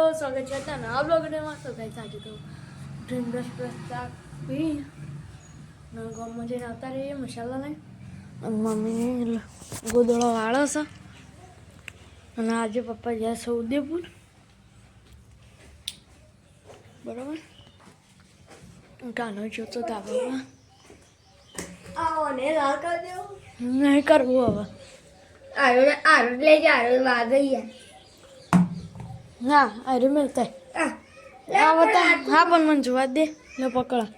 મિત્રો, સ્વાગત છે અત્યારના આ બ્લોગમાં. તો કંઈ સાચું તો ડ્રીમ બ્રશ પ્રસ્તાવ પી ગામમાં જઈને આવતા રહીએ મસાલા લઈ. અને મમ્મી ગોદળો વાળો છે. અને આજે પપ્પા ગયા છે ઉદયપુર, બરાબર. કાનો જોતો ધાબામાં નહીં કરવું હવે. ના અરે મિલતા હા બતા હા પણ મને જોવા દે લે પકડા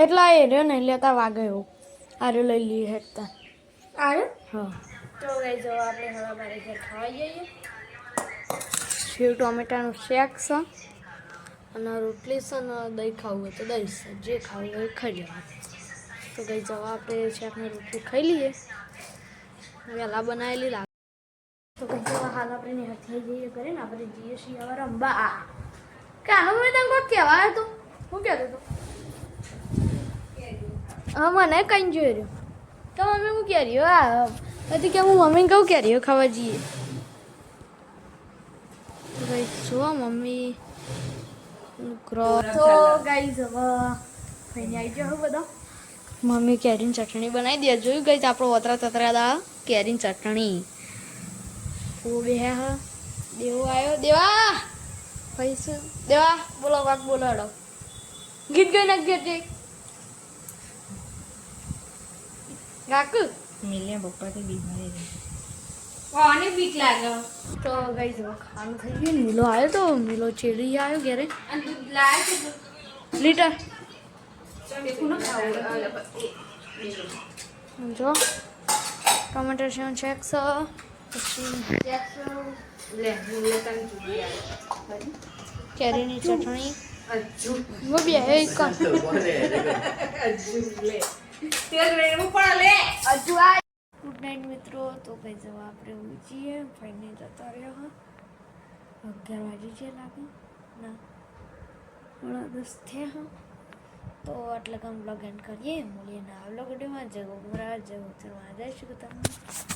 એટલા એ રહ્યો નહીં લેતા વાગે એવું આરે લઈ લઈએ હેઠતા હા. તો ગઈ જો આપણે હવે મારે ઘર ખાવા જઈએ. સેવ ટોમેટાનું શેક છે અને રોટલી છે ને દહીં ખાવું હોય તો દહીં છે, જે ખાવું હોય એ ખાઈ લેવાનું. તો ગઈ જવા આપણે શેકને રોટલી ખાઈ લઈએ. વહેલા બનાવેલી લાગે તો કઈ જવા હાલ આપણે નિહાથી જઈએ કરે ને આપણે જઈએ છીએ હવે રંબા. કાનો મેં તને કોઈ કહેવાય તો શું કહેતો હતો? હા મને કઈ જોઈ રહ્યો તો મમ્મી હું કહે રહ્યો આ હતી કે હું મમ્મીને કહું કહે રહ્યો ખાવા જઈએ. તો ભાઈ જો મમ્મી તો ગાઈ જવા ખાઈને આવી જાઓ બધા. મમ્મી કેરીની ચટણી બનાવી દે. જોયું ગઈ આપણો વતરા તતરા દા કેરીની ચટણી. ઓ બે હા દેવો આવ્યો દેવા પૈસા દેવા બોલો વાક બોલો હડો ગીત ગઈ નાખ ગીત કાકુ મિલિયા પપ્પા તો બીમારી કોને બીક લાગે? તો ગઈ જો ખાવાનું થઈ ગયું. નીલો આવ્યો તો નીલો ચેડી આવ્યો ઘેરે અને દૂધ લાય છે લીટર દેખું ન ખાવું જો ટોમેટો સેવ શેક છે પછી લે મુલે તને જુદી આવે કેરીની ચટણી અજુ वो भी है एक का અજુ લે તેલ રેડવું પડે લે अजू आ गुड नाइट મિત્રો. તો કઈ જવા આપણે ઊંચીએ ફાઈને જતા રહ્યા 11 વાગે છે લાગે ના 10 થયા. તો એટલે કામ બ્લોગ એન્ડ કરીએ. મળીએ ના બ્લોગ વિડીયોમાં. જય ગોમરા જય ઉત્તરમાં જય શ્રી તમને.